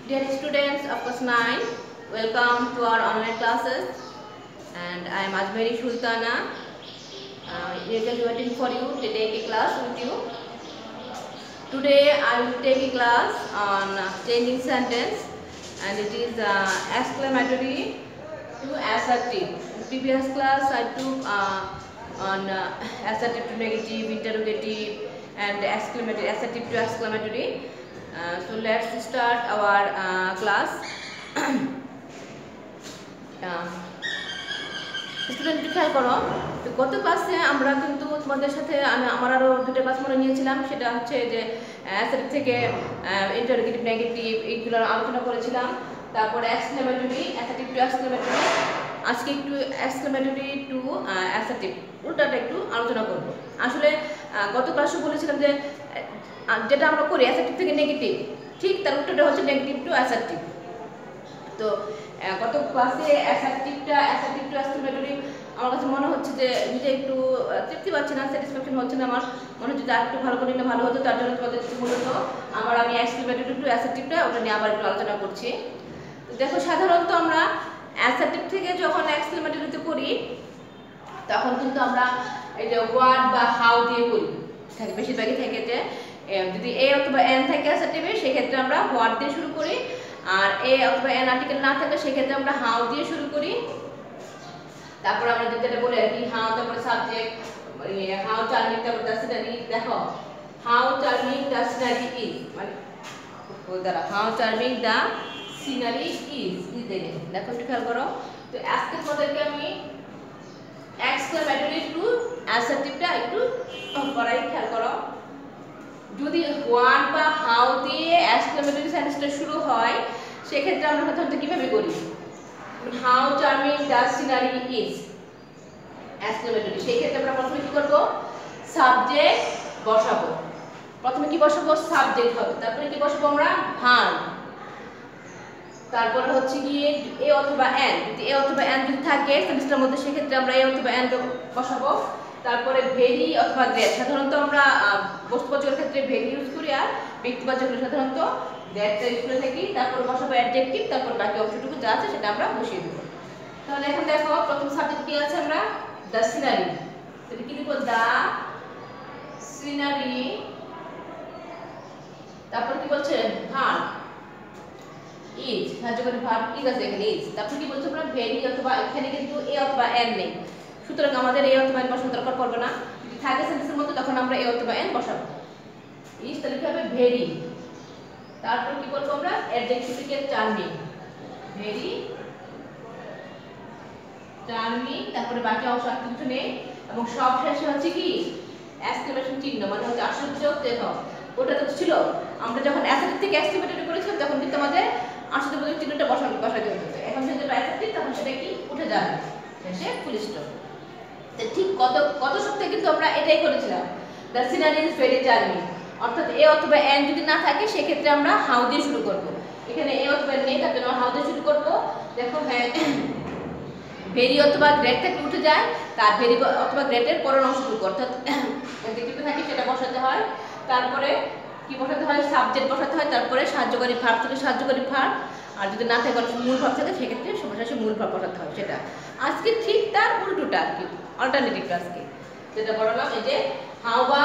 Dear students of class 9, welcome to our online classes, and I am Ajmeri Sultana. Eagerly waiting for you to take a class with you. Today I will take a class on changing sentence, and it is exclamatory to assertive. In previous class I took on assertive to negative, interrogative, and exclamatory, assertive to exclamatory. So let's start our class. Student খেয়াল করো, তো গত ক্লাসে আমরা কিন্তু তোমাদের সাথে আমার আরও দুটো ক্লাস মনে নিয়েছিলাম। সেটা হচ্ছে যে অ্যাসার্টিভ থেকে ইন্টারোগেটিভ, নেগেটিভ এইগুলো আলোচনা করেছিলাম। তারপরে এক্সক্লেমেটরি, অ্যাসার্টিভ টু এক্সক্লেমেটরি। আজকে একটু এক্সক্লেমেটরি টু অ্যাসার্টিভ উল্টাটা একটু আলোচনা করব। আসলে গত ক্লাসে বলেছিলাম যে যেটা আমরা করি অ্যাসার্টিভ থেকে নেগেটিভ, ঠিক তার উল্টোটা হচ্ছে নেগেটিভ টু অ্যাসার্টিভ। তো গত ক্লাসে অ্যাসার্টিভ টু এক্সক্লেমেটরি আমার কাছে মনে হচ্ছে যে নিজে একটু তৃপ্তি পাচ্ছি না, স্যাটিসফ্যাকশন হচ্ছে না। আমার মনে হচ্ছে যে আর একটু ভালো করে নিলে ভালো হতো। তার জন্য তোমাদের মূলত আমি এক্সক্লেমেটরি টু অ্যাসার্টিভটা ওটা নিয়ে আবার একটু আলোচনা করছি। তো দেখো, সাধারণত আমরা অ্যাসার্টিভ থেকে যখন এক্সক্লেমেটরিতে করি তখন কিন্তু আমরা এই যে হোয়াট বা হাউ দিয়ে করি, থাকে বেশিরভাগই থেকে যে যদি এ অথবা এন থাকে অ্যাসার্টিভে সেক্ষেত্রে আমরা হোয়াট দিয়ে শুরু করি, আর এ অথবা এন আর্টিকেল না থাকলে সেক্ষেত্রে আমরা হাউ দিয়ে শুরু করি। তারপর আমরা যেটা বলি আর কি, হাউ তারপরে সাবজেক্ট, হাউ চার্মিং তারপর দ্য সিনারি। দেখো, how charming the scenery is, মানে দ্বারা how charming the scenery is দেখে। দেখো একটু খেয়াল করো। তো আজকে তোমাদেরকে আমি এক্সক্লেমেটরি টু অ্যাসার্টিভটা একটু করাই, খেয়াল করো। যদি হোয়াট বা হাউ দিয়ে এক্সক্লেমেটরি সেন্টেন্সটা শুরু হয় সেক্ষেত্রে আমরা প্রথমত কিভাবে করি? How charming the scenery is exclamatory. সেই ক্ষেত্রে আমরা প্রথমে কি করব? সাবজেক্ট বসাবো। প্রথমে কি বসাবো? সাবজেক্ট হবে। তারপরে কি বসাবো আমরা? ভার্ব। তারপরে হচ্ছে গিয়ে এ অথবা এন। যদি এ অথবা এন যদি থাকে সেন্টেন্সটার মধ্যে সেক্ষেত্রে আমরা এ অথবা এন বসাবো। তারপরে ভেরি অথবা দ্যাট। সাধারণত আমরা বস্তুবাচকের ক্ষেত্রে ভেরি ইউজ করি, আর ব্যক্তিবাচকের সাধারণত দ্যাটটা ইউজ করে থাকি। তারপর বসাবো অ্যাডজেক্টিভ, তারপর বাকি অংশটুকু যা আছে সেটা আমরা বসিয়ে দেবো। তাহলে এখন দেখো, প্রথম সাবজেক্ট কি আছে? আমরা দ্য সিনারি। তাহলে কি লিখব? The scenery. তারপর কি বলছে? ভার্ব ইজ, কার্যকরী ভার্ব ইজ আছে এখানে, ইজ। তারপর কি বলছে? আমরা ভেরি অথবা, এখানে কিন্তু এ অথবা এন নেই, সুতরাং আমাদের এ অথবা এন বসানোর দরকার পড়বে না। যদি থাকে সেন্টেন্সের মধ্যে তখন আমরা এ অথবা এন বসাবো। ইজ তাহলে কি হবে? ভেরি। তারপর কি বলবো আমরা? অ্যাডজেক্টিভকে চার্মিং, ভেরি চার্মিং। তারপরে বাকি অংশ আর কিছু নেই, এবং সব শেষে হচ্ছে কি এক্সক্লেমেশন চিহ্ন, মানে হচ্ছে আশ্চর্যজনক। দেখো ওটা তো ছিল আমরা যখন অ্যাসার্টিভ থেকে এক্সক্লেমেটরি করেছিলাম তখন কিন্তু আমাদের আশ্চর্যজনক চিহ্নটা বসাতে হতো। এখন যেহেতু অ্যাসার্টিভ তখন সেটা কি উঠে যাবে, শেষে ফুল স্টপ। ঠিক কত সপ্তাহে কিন্তু আমরা এটাই করেছিলাম, the scenery is very charming. অর্থাৎ এ অথবা এন যদি না থাকে সেক্ষেত্রে আমরা হাউ দিয়ে শুরু করব। এখানে এ অথবা এন নেই, তার জন্য হাউ দিয়ে শুরু করব। দেখো, হ্যাঁ, ভেরি অথবা গ্রেট থেকে উঠে যায়, তার ভেরি অথবা গ্রেটের পরের অংশটুকু অর্থাৎ যেটুকু থাকে সেটা বসাতে হয়। তারপরে কি বসাতে হয়? সাবজেক্ট বসাতে হয়। তারপরে সাহায্যকারী ভার্ব থেকে সাহায্যকারী ভার্ব, আর যদি না থাকে মূল ভার্ব থাকে সেক্ষেত্রে সরাসরি মূল ভার্ব বসাতে হয়। সেটা আজকে ঠিক তার উল্টোটা আর কি, অল্টারনেটিভটা আজকে যেটা বললাম। এই যে হাউ বা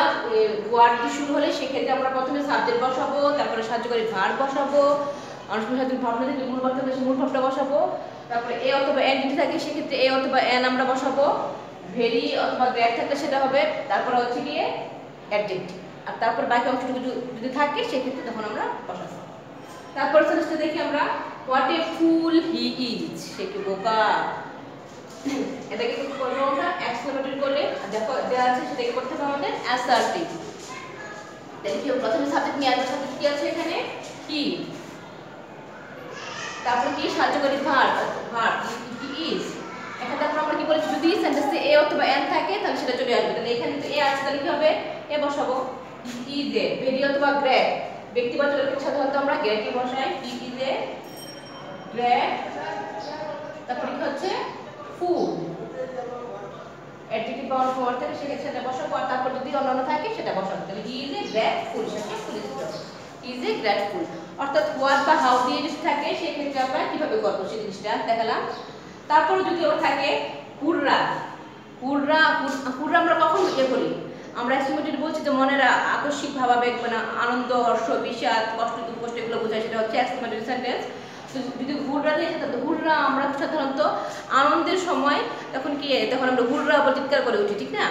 ওয়ার্ড দিয়ে শুরু হলে সেক্ষেত্রে আমরা প্রথমে সাবজেক্ট বসাবো, তারপরে সাহায্যকারী ভার্ব বসাবো, অনেক সময় সাহায্যকারী ভার্ব না থাকলে মূল ভার্ব থাকলে মূল ভার্বটা বসাবো। তারপরে এ অথবা এন যদি থাকে সেক্ষেত্রে এ অথবা এন আমরা বসাবো। ভেরি অথবা গ্রেট থাকলে সেটা হবে। তারপরে হচ্ছে গিয়ে অ্যাডজেক্টিভ, আর তারপর বাকি অংশটুকু যদি থাকে সেক্ষেত্রে তখন আমরা বসাবো। তারপর সেন্টেন্সটা দেখি আমরা, what a full he is, সে কি বোকা। এটাকে কি করব আমরা? এক্সক্লেমেটরি করলে দেখো দেয়া আছে সেটাকে করতে হবে আমাদের অ্যাসার্টিভ। দেখি প্রথমে সাবজেক্ট নিয়ে আসবে। সাবজেক্ট কি আছে এখানে? হি। তারপর কি? সাহায্যকারী ভার্ব, হি ইজ। এখানে তারপর আমরা কি বলেছি? যদি সেন্টেন্সে এ অথবা এন থাকে তাহলে সেটা চলে আসবে। তাহলে এখানে তো এ আছে, তাহলে কি হবে? এ বসাবো। He is a. ভেরি অথবা গ্রেট, ব্যক্তিবাচকের ক্ষেত্রে সাধারণত আমরা গ্রেটই বসাই। He is a great. তারপর কি হচ্ছে? ফুল। অ্যাডজেক্টিভ পাওয়ার পর থেকে সেক্ষেত্রে সেটা বসাবো, আর তারপর যদি অন্যান্য থাকে সেটা বসাবো। তাহলে হি ইজ এ গ্রেটফুল, সেটা full stop. He is a grateful. অর্থাৎ হোয়াট বা হাউ দিয়ে যদি থাকে সেক্ষেত্রে আমরা কিভাবে করবো সেই জিনিসটা দেখালাম। তারপরে যদি ওর থাকে হুররা, হুররা হুররা আমরা কখন ইয়ে করি, আমরা এস্টিমেটেড বলছি তো মনের আকস্মিক ভাবাবেগ মানে আনন্দ, হর্ষ, বিষাদ, কষ্ট, দুঃখ, কষ্ট এগুলো বোঝায়, সেটা হচ্ছে এস্টিমেটেড সেন্টেন্স। তো যদি হুররা দিয়ে থাকে, হুররা আমরা সাধারণত আনন্দের সময় তখন কি, তখন আমরা হুররা বলে চিৎকার করে উঠি, ঠিক না?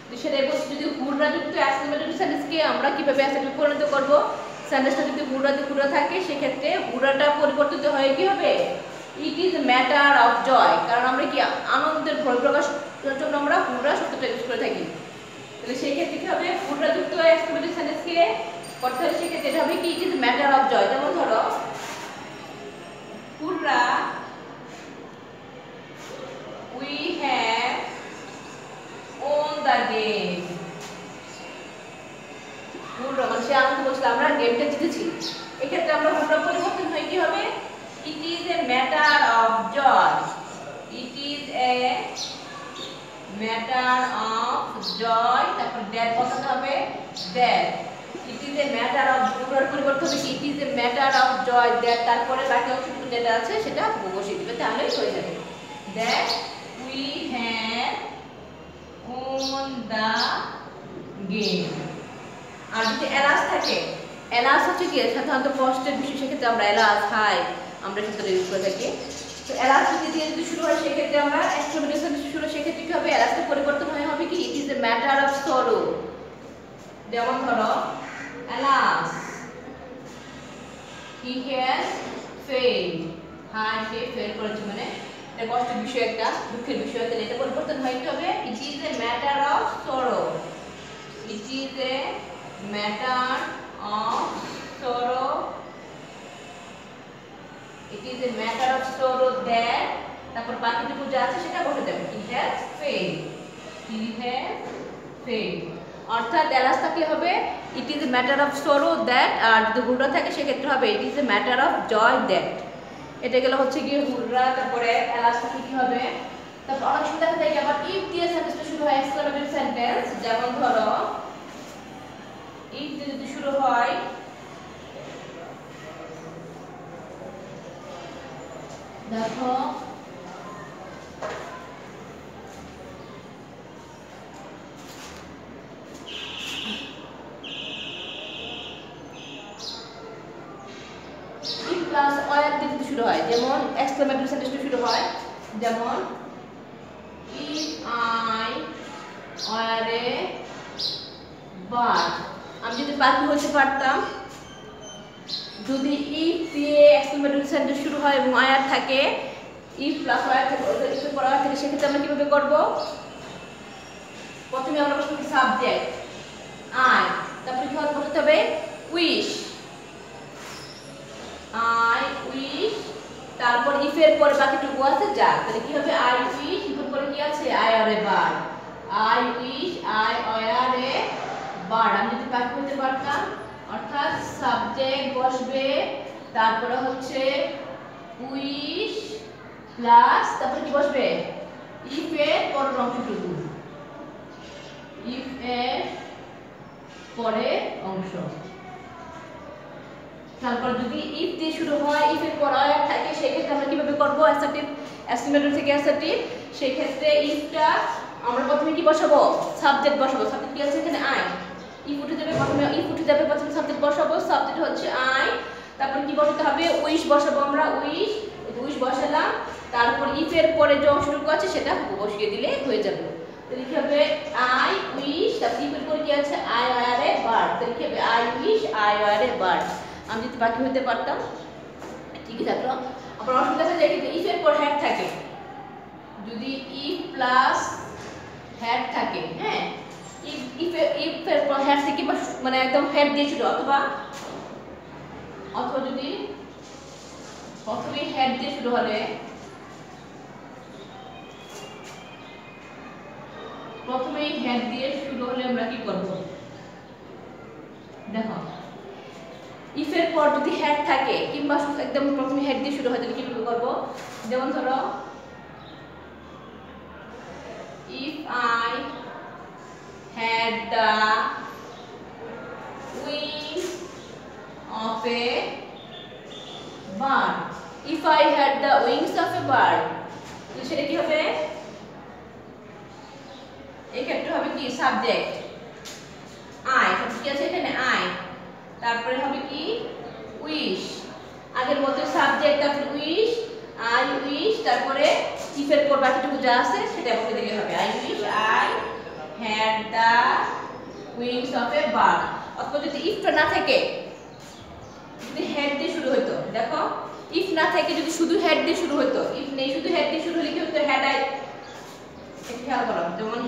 তো সেটাই বলছি, যদি হুররা যুক্ত এস্টিমেটেড সেন্টেন্সকে আমরা কিভাবে অ্যাসেটিভে পরিণত করব, সেন্টেন্সটা যদি হুররা থাকে সেক্ষেত্রে হুররাটা পরিবর্তিত হয়ে কি হবে, it is matter of joy. কারণ আমরা কি আনন্দের প্রকাশের জন্য আমরা হুররা শব্দটা ইউজ করে থাকি। তাহলে সেই ক্ষেত্রে কি হবে, হুররা যুক্ত এক্সক্লেমেটরি সেন্টেন্সকে করতে হলে সেক্ষেত্রে এটা হবে কি, it is matter of joy. যেমন ধরো hurrah we have won the game. Hurrah মানে সে আনন্দ বলছিল আমরা গেমটা জিতেছি। এক্ষেত্রে আমরা হুররা পরিবর্তন হয় কি হবে, it is a matter of joy, it is a matter of joy, তারপর দ্যাট বসাতে হবে that, it is a matter of, হুররার পরিবর্তন হবে কি, it is a matter of joy that, তারপরে বাকি অংশটুকু যেটা আছে সেটা বসিয়ে দিবে, তাহলেই হয়ে যাবে that we have won the game. আর যদি এলাস থাকে, এলাস হচ্ছে কি সাধারণত কষ্টের বিষয়, সেক্ষেত্রে আমরা এলাস হাই আমরা সেটা ইউজ করে থাকি। তো এলাস দিয়ে যদি শুরু হয় সেক্ষেত্রে আমরা এক্সক্লেমেটরি সেন্টেন্স শুরু, সেক্ষেত্রে কি হবে, এলাসটা পরিবর্তন হয়ে হবে কি, it is a matter of sorrow. যেমন ধরো এলাস হি হ্যাজ ফেইলড, হ্যাঁ সে ফেল করেছে মানে এটা কষ্টের বিষয়, একটা দুঃখের বিষয়, তাহলে এটা পরিবর্তন হয় কি হবে, it is a matter of sorrow, it is a matter of sorrow, it is a matter of sorrow that, তারপর বাকিটুকু যা আছে সেটা বসে দেবে, he has failed, he has failed। অর্থাৎ এলাস থাকলে হবে it is a matter of sorrow that, আর যদি হুররা থাকে সেক্ষেত্রে হবে it is a matter of joy that। এটা গেল হচ্ছে গিয়ে হুররা। তারপরে এলাস থাকলে কি হবে, তারপর অনেক সময় দেখা যায় কি আবার if দিয়ে সেন্টেন্সটা শুরু হয় এক্সক্লেমেটরি সেন্টেন্স। যেমন ধরো if দিয়ে যদি শুরু হয়, দেখো if প্লাস ওয়ার দিয়ে যদি শুরু হয়, যেমন এক্সক্লেমেটরি সেন্টেন্সটা শুরু হয়, যেমন if I were a bird, আমি যদি পাখি হতে পারতাম, যদি if দিয়ে এক্সক্লেমেটরি সেন্টেন্স শুরু হয় এবং আয়ার থাকে, if প্লাস আয়ার থাকে, if এর পর আয়ার থাকে, সেক্ষেত্রে আমরা কিভাবে করব, প্রথমে আমরা বসাবো সাবজেক্ট I, তারপরে কি বসাতে হবে উইশ, I wish, তারপর if এর পরে বাকিটুকু আছে যা, তাহলে কি হবে I wish, if এর পরে কি আছে I are a bird, I wish I were a bird, আমি যদি পাখি হতে পারতাম, অর্থাৎ সাবজেক্ট বসবে, তারপরে হচ্ছে উইশ প্লাস তারপরে কি বসবে ইফ এর পরের অংশটুকু, ইফ এর পরের অংশ। তারপর যদি ইফ দিয়ে শুরু হয়, ইফ এর পর আর থাকে, সেক্ষেত্রে আমরা কিভাবে করব, অ্যাসার্টিভ এস্টিমেটর থেকে অ্যাসার্টিভ। সেই ক্ষেত্রে ইফটা আমরা প্রথমে কি বসাবো, সাবজেক্ট বসাবো, সাবজেক্ট কি আছে এখানে আই, ইফ উঠে যাবে প্রথমে, ইফ উঠে যাবে প্রথমে সাবজেক্ট বসাবো, সাবজেক্ট হচ্ছে আই, তারপর কি বসাতে হবে উইশ বসাবো আমরা, উইশ, উইশ বসালাম, তারপর ইফ এর পরে যে অংশটুকু আছে সেটা বসিয়ে দিলে হয়ে যাবে। তাহলে কি হবে আই উইশ, তারপর ইফ এর পরে কি আছে আই ওয়্যার এ বার্ড, তাহলে কি হবে I wish I were a bird. আমি যদি বাকি হতে পারতাম ঠিকই থাকলো। আবার অসুবিধা দেখা যায় কিন্তু ইফ এর পর হ্যাড থাকে, যদি ইফ প্লাস হ্যাড থাকে, হ্যাঁ ইফ এর পর হ্যাড থেকে মানে একদম হ্যাড দিয়ে শুরু, অথবা যদি প্রথমে হ্যাড দিয়ে শুরু হলে, প্রথমেই হ্যাড দিয়ে শুরু হলে আমরা কি করব, দেখো ইফ এর পর যদি হ্যাড থাকে কিংবা একদম প্রথমে হেড দিয়ে শুরু হয় তাহলে কিভাবে করব, যেমন ধরো if I had the wings of A bird. If I had the wings of a bird, তাহলে সেটা কি হবে? এই ক্ষেত্রে হবে কি সাবজেক্ট I, কি আছে এখানে I, তারপরে হবে কি উইশ, আগের মতো সাবজেক্ট তারপরে উইশ, I wish, তারপরে if এর পর বাকিটুকু যা আছে সেটা বলে দিলে হবে I wish I had the wings of a bird. অথবা যদি if টা না থাকে, যদি had দিয়ে শুরু হতো, দেখো if না থাকে যদি শুধু had দিয়ে শুরু হতো, if নেই শুধু had দিয়ে শুরু হলে কি হতো had I, খেয়াল করো যেমন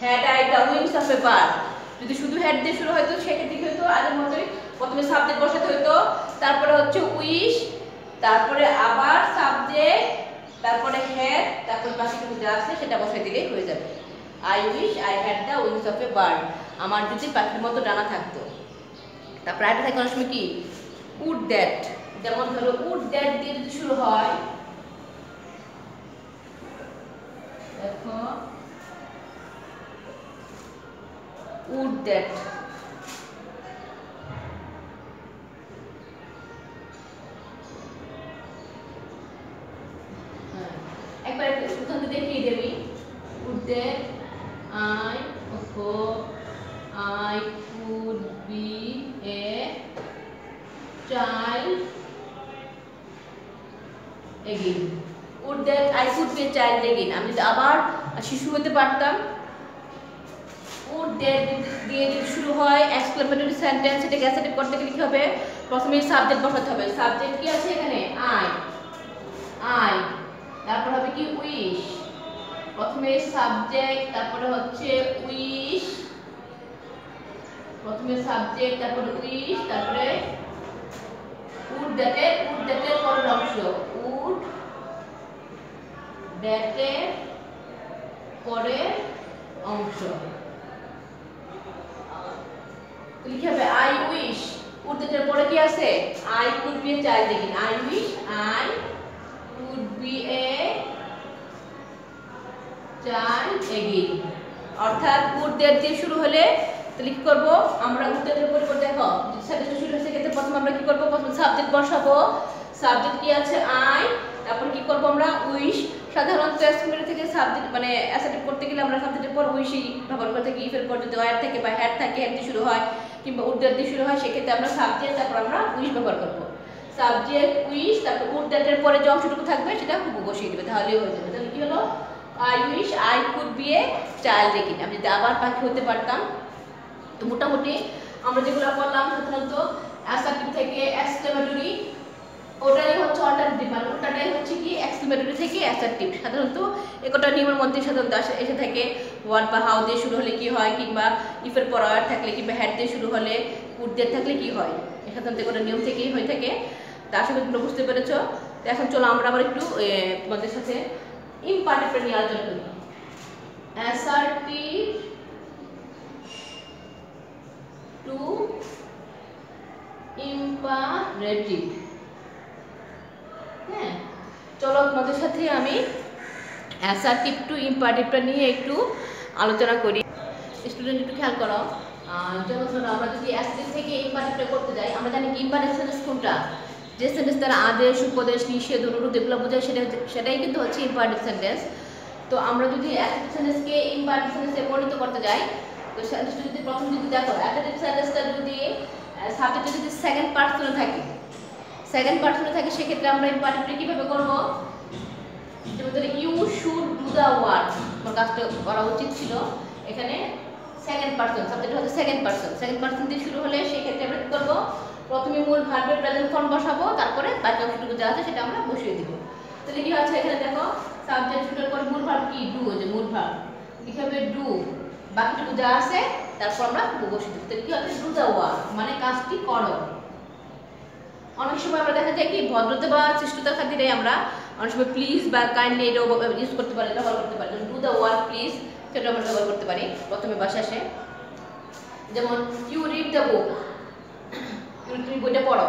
had I the wings of a bird, যদি শুধু had দিয়ে শুরু হতো সেক্ষেত্রে কি হতো আগের মতোই প্রথমে সাবজেক্ট বসাতে হতো, তারপরে হচ্ছে উইশ, তারপরে আবার সাবজেক্ট, তারপরে had, তারপরে বাকিটুকু যা আছে সেটা বসাই দিলেই হয়ে যাবে I wish I had the wings of a bird. আমার যদি পাখির মতো ডানা থাকতো। তারপর আরেকটা থাকে অনেক সময় কি would that, যেমন ধরো would that দিয়ে যদি শুরু হয়, দেখো would that, একবার উদাহরণ দেখিয়ে দেবি would that I could be a child again. Would that I could be a child again, আমি যদি আবার শিশু হতে পারতাম। would that দিয়ে যদি শুরু হয় এক্সক্লেমেটরি সেন্টেন্স, এটাকে অ্যাসার্টিভ করতে গেলে কি হবে প্রথমে সাবজেক্ট বসাতে হবে, সাবজেক্ট কি আছে এখানে I, তারপর হবে কি উইশ, প্রথমে সাবজেক্ট তারপরে হচ্ছে উইশ, প্রথমে সাবজেক্ট তারপরে উইশ, তারপরে would that এর পরের অংশ would that এর পরের অংশ লিখে হবে I wish, would that এর পরে কি আছে I could be a child again, I wish I could be a child again, অর্থাৎ would that দিয়ে শুরু হলে তাহলে কি করব আমরা would that এর পরে দেখো যদি সাবজেক্ট শুরু হয়েছে ক্ষেত্রে প্রথমে আমরা কি করব প্রথমে সাবজেক্ট বসাবো, সাবজেক্ট কি আছে I, তারপর কি করব আমরা উইশ, সাধারণত এক্সক্লেমেটরি থেকে সাবজেক্ট মানে অ্যাসার্টিভ করতে গেলে আমরা সাবজেক্টের পর উইশই ব্যবহার করে থাকি, ইফ এর পর যদি ওয়্যার থাকে বা হ্যাড থাকে হ্যাড দিয়ে শুরু হয় কিংবা would that দিয়ে শুরু হয় সেক্ষেত্রে আমরা সাবজেক্ট তারপর আমরা উইশ ব্যবহার করব, সাবজেক্ট উইশ তারপর would that এর পরে যে অংশটুকু থাকবে সেটা হুবহু বসিয়ে দিবে তাহলেই হয়ে যাবে। তাহলে কি হলো I wish I could be a child again, আমি যদি আবার পাখি হতে পারতাম। তো মোটামুটি আমরা যেগুলো পড়লাম সাধারণত অ্যাসার্টিভ থেকে এক্সক্লেমেটরি, ওটাই হচ্ছে অল্টারনেটিভ, মানে ওটাটাই হচ্ছে কি এক্সক্লেমেটরি থেকে অ্যাসার্টিভ, সাধারণত একটা নিয়মের মধ্যে সাধারণত এসে থাকে হোয়াট বা হাউ দিয়ে শুরু হলে কি হয়, কিংবা ইফের পর ওয়্যার থাকলে কিংবা হ্যাড দিয়ে শুরু হলে would that থাকলে কি হয়, সাধারণত কোনো নিয়ম থেকেই হয়ে থাকে। তা আশা করি তোমরা বুঝতে পেরেছো। তো এখন চলো আমরা আবার একটু তোমাদের সাথে ইম্পারেটিভ নিয়ে আলোচনা করি। অ্যাসার্টিভ টু ইম্পারেটিভ, হ্যাঁ চলো তোমাদের সাথে আমি অ্যাসার্টিভ টু ইম্পারেটিভটা নিয়ে একটু আলোচনা করি। স্টুডেন্ট একটু খেয়াল করো, যেমন ধরো আমরা যদি অ্যাসার্টিভ থেকে ইম্পারেটিভটা করতে যাই, আমরা জানি কি ইম্পারেটিভ সেন্টেন্স কোনটা, যে সেন্টেন্স দ্বারা আদেশ উপদেশ নিষেধ অনুরোধ এগুলো বোঝায় সেটাই কিন্তু হচ্ছে ইম্পারেটিভ সেন্টেন্স। তো আমরা যদি অ্যাসার্টিভ সেন্টেন্সকে ইম্পারেটিভ সেন্টেন্সে পরিণত করতে যাই, তো সেন্টেন্সটা যদি প্রথম যদি দেখো অ্যাসার্টিভ সেন্টেন্সটা যদি সাবজেক্টে যদি সেকেন্ড পার্সনে থাকে, সেক্ষেত্রে আমরা ইম্পারেটিভটা কিভাবে করব, যেমন ধরো you should do the work, আমার কাজটা করা উচিত ছিল, এখানে সেকেন্ড পার্সন, সাবজেক্ট হচ্ছে সেকেন্ড পার্সন দিয়ে শুরু হলে সেক্ষেত্রে আমরা কি করবো প্রথমে মূল ভার্বের প্রেজেন্ট ফর্ম বসাবো, তারপরে বাকি অংশটুকু যা আছে সেটা আমরা বসিয়ে দিব। তাহলে কি হচ্ছে এখানে দেখো সাবজেক্ট শুরুর পর মূল ভার্ব কি ডু, যে মূল ভার্ব লিখে হবে ডু, বাকিটুকু যা আছে তারপর আমরা বসিয়ে দেবো। তাহলে কি হচ্ছে ডু দ্য ওয়ার্ক মানে কাজটি করো। অনেক সময় আমরা দেখা যায় কি ভদ্রতা বা শিষ্টতার খাতিরে আমরা অনেক সময় প্লিজ বা কাইন্ডলি এটাও ইউজ করতে পারি, ব্যবহার করতে পারি, ডু দ্য ওয়ার্ক প্লিজ সেটা আমরা ব্যবহার করতে পারি প্রথমে বাসাসে। যেমন ইউ রিড দ্য বুক, তুমি বইটা পড়ো,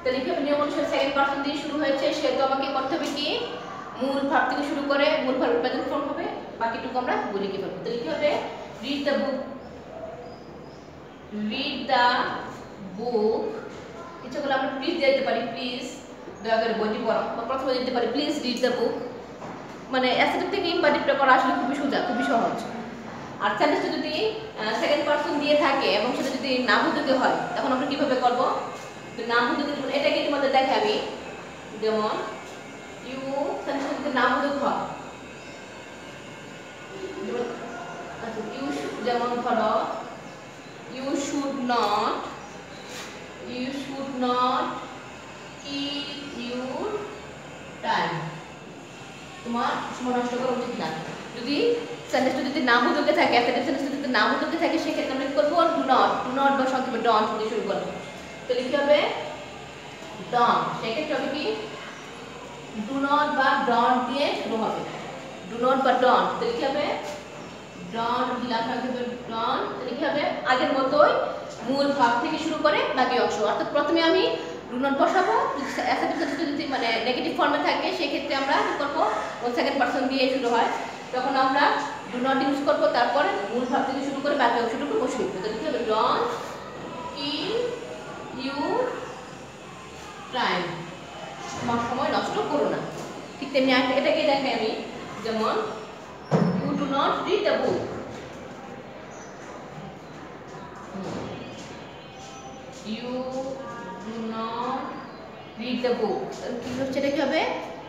তাহলে কি হবে নিয়ম অনুসারে সেকেন্ড পারসন দিয়ে শুরু হয়েছে, সেহেতু আমাকে করতে হবে কি মূল ভার্ব থেকে শুরু করে মূল ভার্বের প্রেজেন্ট ফর্ম হবে, বাকিটুকু আমরা বলি কি ফেলবো। তাহলে কি হবে রিড দ্য বুক ইচ্ছা করলে আমরা প্লিজ দিতে পারি, প্লিজ দয়া করে বইটি পড়ো, বা প্রথমে দিতে পারি প্লিজ রিড দ্য বুক। মানে অ্যাসেটিভ থেকে ইম্পারেটিভটা করা আসলে খুবই সোজা, খুবই সহজ। আর সেন্টেন্সটা যদি সেকেন্ড পারসন দিয়ে থাকে এবং সেটা যদি নামবোধকে হয় তখন আমরা কিভাবে করব? নামবোধকে যেমন এটাকে তোমাদের দেখে আমি, যেমন ইউ সেন্টেন্সটা যদি নামবোধক হয়, আচ্ছা ইউ, যেমন ধরো you should not kill your time, তোমার সময় নষ্ট করা উচিত না। যদি সেন্টেন্সটা যদি নামবোধকে থাকে, অ্যাফার্মেটিভ সেন্টেন্সটা যদি নামবোধকে থাকে সেক্ষেত্রে আমরা কি করব? ডু নট বা সংক্ষেপে ডন্ট দিয়ে শুরু করব। তো লিখতে হবে ডন্ট, সেক্ষেত্রে হবে কি ডু নট বা ডন্ট দিয়ে শুরু হবে, ডু নট বা ডন্ট। তো লিখতে হবে ডন্ট, দিলাম সংক্ষেপে ডন্ট। তো লিখতে হবে আগের মতোই মূল ভাব থেকে শুরু করে বাকি অংশ, অর্থাৎ প্রথমে আমি ডু নট বসাবো, অ্যাফার্মেটিভ সেন্টেন্সটা যদি মানে নেগেটিভ ফর্মে থাকে সেক্ষেত্রে আমরা কি করব? সেকেন্ড পারসন দিয়ে শুরু হয় তখন আমরা ডু নট ইউজ করব, তারপরে মূল ভাব থেকে শুরু করে বাকি অংশটুকু বসিয়ে দেবো। তো লিখতে হবে ডন্ট কিল ইউর টাইম, তোমার সময় নষ্ট করো না। ঠিক তেমনি এটাকে দেখাই আমি, যেমন you do not read the book, you do not read the book, কি হচ্ছে এটা কি হবে?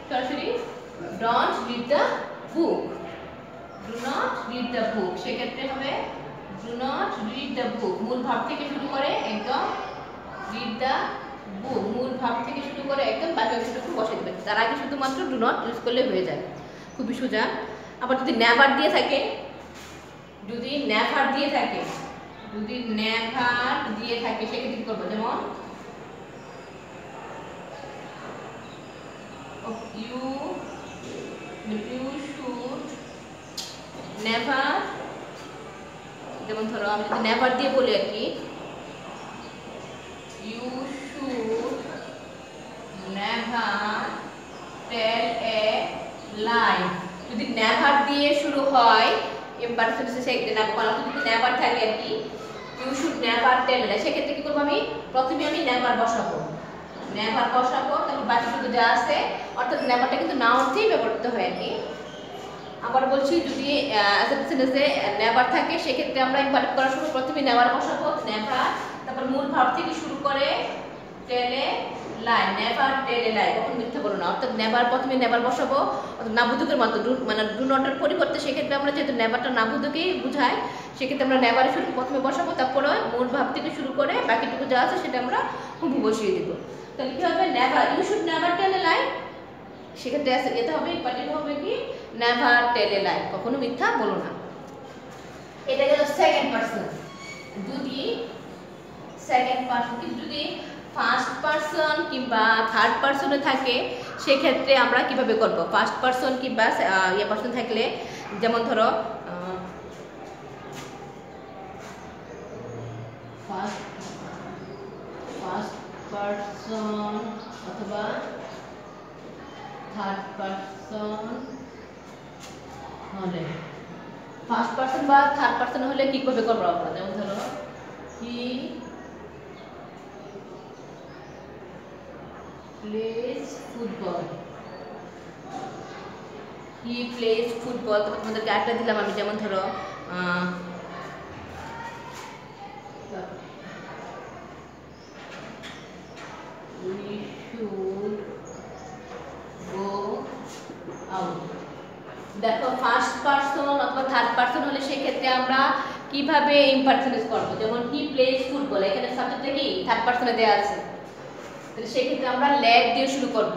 সরাসরি don't read the book, do not read the book, সেক্ষেত্রে হবে do not read the book, মূল ভাব থেকে শুরু করে একদম রিড দ্য বুক, মূল ভাব থেকে শুরু করে একদম বাকি অংশটুকু বসে দেবেন। তার আগে শুধুমাত্র ডু নট ইউজ করলে হয়ে যায়, খুবই সোজা। আবার যদি নেভার দিয়ে থাকে, যদি নেভার দিয়ে থাকে সেক্ষেত্রে কি করবো? যেমন ইউ শুড নেভার, যেমন ধরো আমি যদি নেভার দিয়ে বলি আর কি, you should never tell a লাই। যদি নেভার দিয়ে শুরু হয় ইম্পারেটিভ সেন্টেন্সে না বলা, যদি নেভার থাকে আর কি, you should never tell a lie, সেক্ষেত্রে কি করব? আমি প্রথমে আমি নেভার বসাবো, তারপর বাকি শুধু যা আছে, অর্থাৎ নেভারটা কিন্তু না অর্থেই ব্যবহৃত হয় আর কি। আবার বলছি যদি অ্যাসেটিভ সেন্টেন্সে নেভার থাকে সেক্ষেত্রে আমরা ইম্পারেটিভ করার সময় প্রথমে নেভার বসাবো, নেভার, তারপর মূল ভাব থেকে শুরু করে টেলে লাই, নেভার টেলে লাই, কখন মিথ্যা বলো না, অর্থাৎ নেভার প্রথমে নেভার বসাবো, অর্থাৎ নাবোধকের মতো মানে ডু নটের পরিবর্তে সেক্ষেত্রে আমরা যেহেতু নেভারটা নাবোধকেই বোঝায় সেক্ষেত্রে আমরা নেভারের শুরু প্রথমে বসাবো, তারপরে মূল ভাব থেকে শুরু করে বাকিটুকু যা আছে সেটা আমরা হুবহু বসিয়ে দিব। তাহলে কি হবে? Never, you should never tell a lie, সেক্ষেত্রে এটা হবে ইম্পারেটিভ হবে কি নেভার টেল এ লাই, কখনো মিথ্যা বলো না। এটা গেল সেকেন্ড পারসন। যদি সেকেন্ড পারসন যদি ফার্স্ট পারসন কিংবা থার্ড পারসনে থাকে সেক্ষেত্রে আমরা কিভাবে করব? ফার্স্ট পারসন কিংবা পারসন থাকলে, যেমন ধরো ফার্স্ট পারসন অথবা থার্ড পারসন হলে, ফার্স্ট পারসন বা থার্ড পারসন হলে কি করবে করবো আমরা? যেমন ধরো হি প্লেজ ফুটবল, তারপর তোমাদেরকে একটা দিলাম আমি, যেমন ধরো we should go out। দেখো ফার্স্ট পারসন অথবা থার্ড পারসন হলে সেক্ষেত্রে আমরা কিভাবে ইম্পারসনেট করব? যেমন হি প্লেজ ফুটবল, এখানে সাবজেক্টটা কি থার্ড পারসনে দেয়া আছে, তাহলে সেক্ষেত্রে আমরা লেট দিয়ে শুরু করব।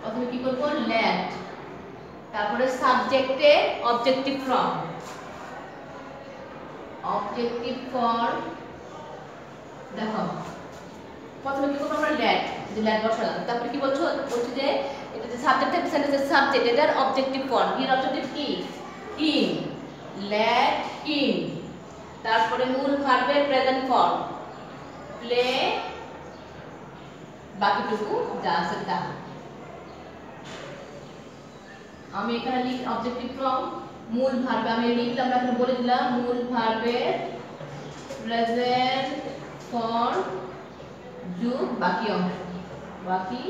প্রথমে কি করব? লেট, তারপরে সাবজেক্টে অবজেক্টিভ ফর্ম, দেখো প্রথমে কি করব? আমরা লেট বসালাম, তারপরে কি বলছো? বলছি যে এটা যে সাবজেক্ট সেন্টেন্সের সাবজেক্ট, এটার অবজেক্টিভ ফর্ম, এর অবজেক্টিভ কি? ইন, লেট ইন, তারপরে মূল ভার্বের প্রেজেন্ট ফর্ম প্লে, বাকিটুকু যা আছে তা। আমি এখানে অবজেক্টিভ ফর্ম মূল ভার্ব আমি লিখলাম, এখানে বলে দিলাম মূল ভার্বের প্রেজেন্ট ফর্ম যোগ বাকি অংশ, বাকি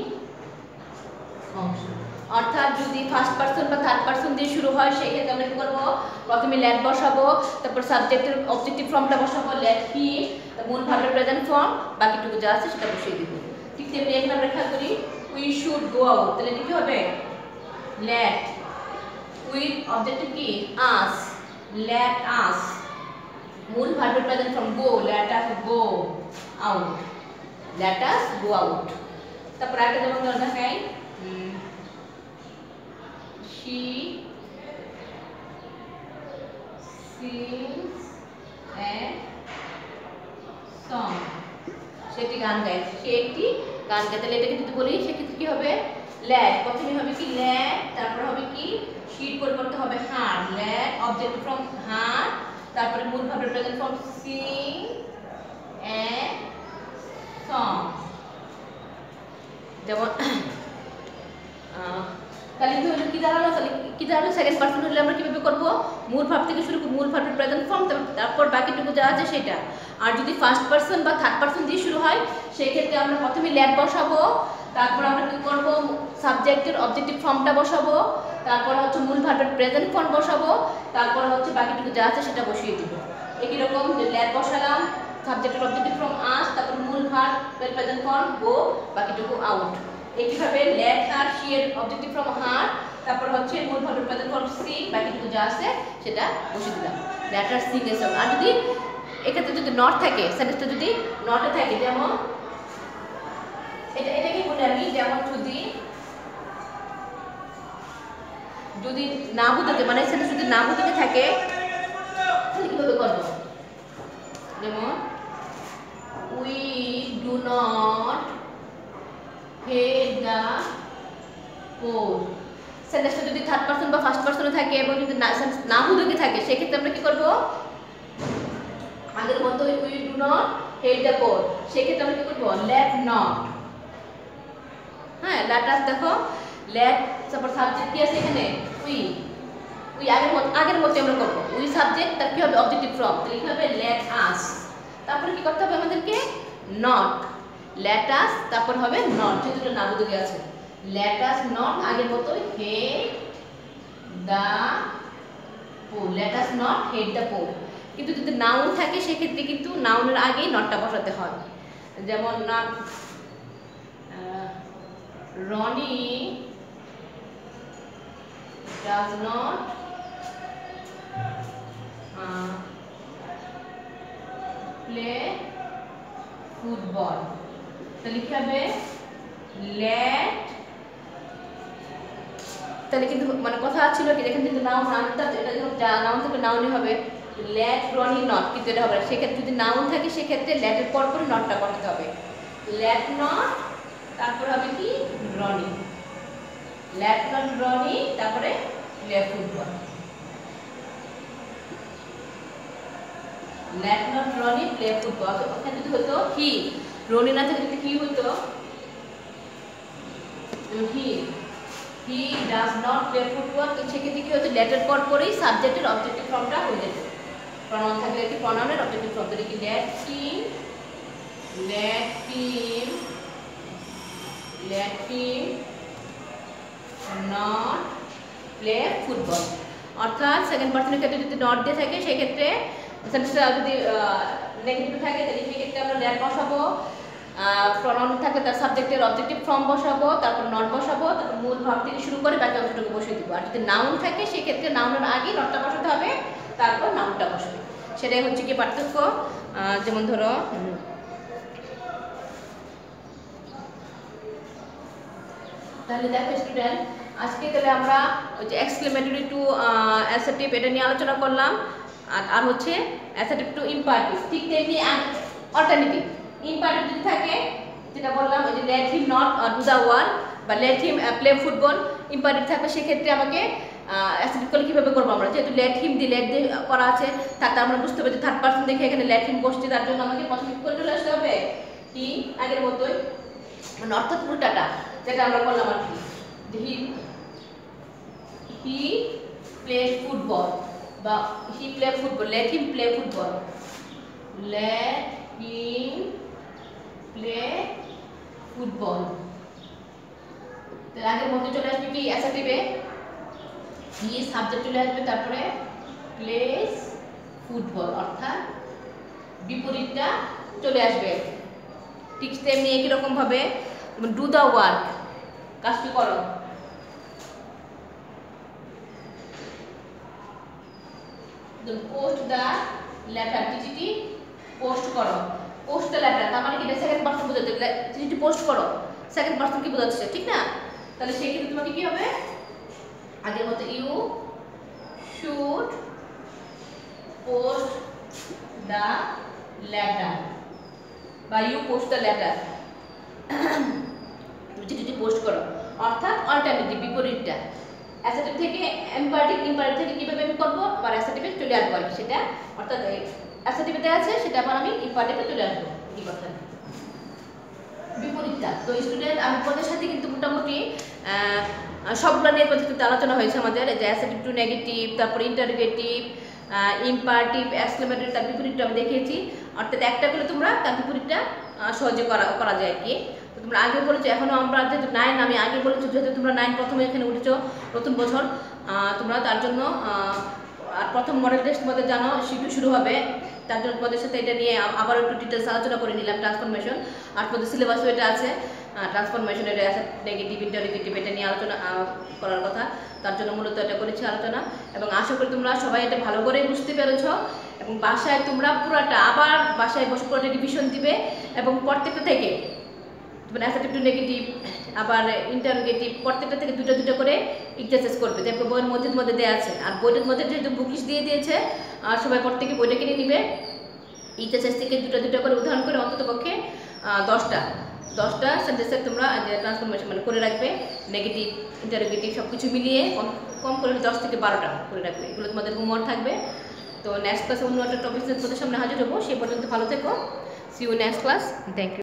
অংশ। অর্থাৎ যদি ফার্স্ট পারসন বা থার্ড পারসন দিয়ে শুরু হয় সেই ক্ষেত্রে আমরা কি করব, প্রথমে লেট বসাবো, তারপর সাবজেক্টের অবজেক্টিভ ফর্মটা বসাবো, লেট হি, মূল ভার্বের প্রেজেন্ট ফর্ম, বাকিটুকু যা আছে সেটা বসিয়ে দিব। ঠিক তেমনি এখানে আমরা খেয়াল করি উই শুড গো আউট, তাহলে কি হবে লেট উইথ অবজেক্টিভ কি আস, লেট আস, মূল ভার্বের প্রেজেন্ট ফর্ম গো, let us go out, let us go out. তারপর একটা যেমন ধরে দেখাই she sings a song, সে একটি গান গায়, সে একটি গান গায়। তাহলে এটাকে যদি বলি সেক্ষেত্রে কি হবে লেট, প্রথমে হবে কি লেট, তারপর হবে কি শির পরিবর্তে হবে হার, লেট অবজেক্ট ফ্রম হার, তারপরে মূল ভার্বের present form sing a song। যেমন তাহলে কি দাঁড়ালো, তাহলে কি দাঁড়ালো সেকেন্ড পারসন হলে আমরা কিভাবে করব, মূল ভার্ব থেকে শুরু করে মূল ভার্বের প্রেজেন্ট ফর্ম, তারপর বাকিটুকু যা আছে সেটা। আর যদি ফার্স্ট পারসন বা থার্ড পারসন দিয়ে শুরু হয় সেই ক্ষেত্রে আমরা প্রথমে লেট বসাবো, তারপর আমরা কি করব সাবজেক্টের অবজেক্টিভ ফর্মটা বসাবো, তারপর হচ্ছে মূল ভার্বের প্রেজেন্ট ফর্ম বসাবো, তারপর হচ্ছে বাকিটুকু যা আছে সেটা বসিয়ে দিব। একই রকম লেট বসালাম, সাবজেক্টের অবজেক্টিভ ফর্ম আস, তারপর মূল ভার্বের প্রেজেন্ট ফর্ম গো, বাকিটুকু আউট। একইভাবে লেট হার সি এর অবজেক্টিভ ফর্ম হার, তারপর হচ্ছে মূল ভার্বের প্রেজেন্ট ফর্ম সি, বাকিটুকু যা আছে সেটা বসিয়ে দিলাম, let her sing a song. আর যদি এক্ষেত্রে যদি নট থাকে, সেন্টেন্সটা যদি নটে থাকে, যেমন এটাকে বলি আমি, যেমন যদি না বুঝতে মানে সেন্টেন্স যদি না বুঝতে থাকে তাহলে কিভাবে করব, যেমন we do not head the poll. সেন্টেন্সটা যদি থার্ড পারসন বা ফার্স্ট পারসনে থাকে এবং যদি না বুঝতে থাকে সেক্ষেত্রে আমরা কি করব, আগের মতো we do not head the poll, সেক্ষেত্রে আমরা কি করব লেট নট, হ্যাঁ লেট আস, দেখো লেট, তারপর সাবজেক্ট কি আছে এখানে উই, আগের মতো আমরা করব উই সাবজেক্ট, তার কি হবে অবজেক্টিভ ফর্ম, তাহলে কি হবে লেট আস, তারপরে কি করতে হবে আমাদেরকে নট, লেট আস, তারপর হবে নট, যেগুলো না বুঝে আছে লেট আস নট, আগের মতো head the poll, let us not head the poll. কিন্তু যদি নাউন থাকে সেক্ষেত্রে কিন্তু নাউনের আগেই নটটা বসাতে হয়, যেমন নাম Roni does not play football, তাহলে কি হবে লেট, তাহলে কিন্তু মানে কথা ছিল কি এখানে কিন্তু নাউন নামটা এটা যা নাউন থেকে নাউনই হবে, লেট রনি নট, কিন্তু এটা হবে সেক্ষেত্রে যদি নাউন থাকে সেক্ষেত্রে লেটের পর পরে নটটা বসাতে হবে, লেট নট, তারপর হবে কি রনি, লেট নট রনি, তারপরে play football, let not Rony play football. ওখানে যদি হতো হি, রনি না থেকে যদি কি হতো he does not play football, তো সেক্ষেত্রে কি হতো লেটের পর পরেই সাবজেক্টের অবজেক্টিভ ফর্মটা হয়ে যেত, প্রনাউন থাকলে কি প্রনাউনের অবজেক্টিভ ফর্ম, তাহলে কি late him not play football. অর্থাৎ সেকেন্ড পারসনের ক্ষেত্রে যদি নট দিয়ে থাকে সেই ক্ষেত্রে সেন্টেন্সটা যদি নেগেটিভ থাকে তাহলে সেই ক্ষেত্রে আমরা লেট বসাবো, প্রনাউন থাকলে তার সাবজেক্টের অবজেক্টিভ ফর্ম বসাবো, তারপর নট বসাবো, তারপর মূল ভাব থেকে শুরু করে বাকি অংশটুকু বসিয়ে দিব। আর যদি নাউন থাকে সেই ক্ষেত্রে নাউনের আগে নটটা বসাতে হবে, তারপর নাউনটা বসবে, সেটাই হচ্ছে কি পার্থক্য। যেমন ধরো তাহলে দেখো স্টুডেন্ট, আজকে তাহলে আমরা ওই যে এক্সক্লেমেটরি টু অ্যাসার্টিভ এটা নিয়ে আলোচনা করলাম, আর হচ্ছে অ্যাসার্টিভ টু ইম্পারেটিভ। ঠিক তেমনি অল্টারনেটিভ ইম্পারেটিভ যদি থাকে যেটা বললাম ওই যে let him not do the work বা let him play football, imperative থাকবে সেক্ষেত্রে আমাকে অ্যাসার্টিভ করলে কীভাবে করবো আমরা, যেহেতু লেট হিম দিয়ে লেট দিয়ে করা আছে তাতে আমরা বুঝতে পারছি থার্ড পারসন দেখে এখানে লেট হিম বসছে, তার জন্য আমাকে প্রথমে করে চলে আসতে হবে কি আগের মতোই, মানে অর্থাৎ উল্টাটা যেটা আমরা করলাম আর কি, হি প্লে ফুটবল বা হি play football, late him play football, late him play football. তার আগের মধ্যে চলে আসবে কি অ্যাসার্টিভে হি সাবজেক্ট চলে আসবে, তারপরে প্লেস ফুটবল অর্থাৎ বিপরীতটা চলে আসবে। ঠিক তেমনি একই রকম ভাবে ডু দ্য ওয়ার্ক, কাজটি করো। পোস্ট দ্য লেটার, চিঠিটি পোস্ট করো। পোস্ট দ্য লেটার তার মানে কি সেকেন্ড পারসন বোঝাতে, চিঠিটি পোস্ট করো সেকেন্ড পারসন কি বোঝাচ্ছে, ঠিক না? তাহলে সেই ক্ষেত্রে তোমাকে কি হবে, আগের মতো you should post the letter বা ইউ পোস্ট দ্য লেটার, চিঠিটি পোস্ট করো অর্থাৎ অল্টারনেটিভ বিপরীতটা। অ্যাসার্টিভ থেকে ইম্পারেটিভ, ইম্পারেটিভ থেকে কিভাবে আমি করব আবার অ্যাসার্টিভে চলে আসবো আর কি সেটা, অর্থাৎ অ্যাসার্টিভে দেওয়া আছে সেটা আবার আমি ইম্পারেটিভে চলে আসবো এই কথা বিপরীতটা। তো স্টুডেন্ট আমি তোমাদের সাথে কিন্তু মোটামুটি সবগুলো নিয়ে কিন্তু আলোচনা হয়েছে আমাদের, যে অ্যাসার্টিভ টু নেগেটিভ, তারপর ইন্টারোগেটিভ, ইম্পারেটিভ, এক্সক্লেমেটরি, তার বিপরীতটা আমি দেখিয়েছি। অর্থাৎ একটা করে তোমরা তার বিপরীতটা সহজে করা যায় আর কি। তো তোমরা আগে বলেছো, এখনও আমরা যেহেতু 9, আমি আগে বলেছি যেহেতু তোমরা 9 প্রথমে এখানে উঠেছো নতুন বছর, তোমরা তার জন্য আর প্রথম মডেল টেস্ট তোমাদের জানো শুরু হবে, তার জন্য তোমাদের সাথে এটা নিয়ে আবার একটু ডিটেলস আলোচনা করে নিলাম। ট্রান্সফরমেশন আর তোমাদের সিলেবাসও এটা আছে, ট্রান্সফরমেশন, এটা আছে নেগেটিভ, ইন্টারোগেটিভ, এটা নিয়ে আলোচনা করার কথা, তার জন্য মূলত এটা করেছি আলোচনা। এবং আশা করি তোমরা সবাই এটা ভালো করে বুঝতে পেরেছো এবং বাসায় তোমরা পুরাটা আবার বাসায় বসে পুরোটা রিভিশন দিবে এবং প্রত্যেকটা থেকে মানে অ্যাসার্টিভ টু নেগেটিভ আবার ইন্টারোগেটিভ প্রত্যেকটা থেকে দুটো করে এক্সারসাইজ করবে, তারপর বইয়ের মধ্যে দেওয়া আছে। আর বইটার মধ্যে যেহেতু বুকলিশ দিয়ে দিয়েছে আর সবাই প্রত্যেকে বইটা কিনে নিবে, এক্সারসাইজ থেকে দুটো করে উদাহরণ করে অন্তত পক্ষে 10টা সেন্টেন্সের তোমরা ট্রান্সফরমেশন মানে করে রাখবে, নেগেটিভ ইন্টারোগেটিভ সব কিছু মিলিয়ে কম করে 10 থেকে 12টা করে রাখবে। এগুলো তোমাদের হোমওয়ার্ক থাকবে। তো নেক্সট ক্লাসে অন্য একটা টপিক তোমাদের সামনে হাজির হবো, সে পর্যন্ত ভালো থেকো। See you next class, thank you.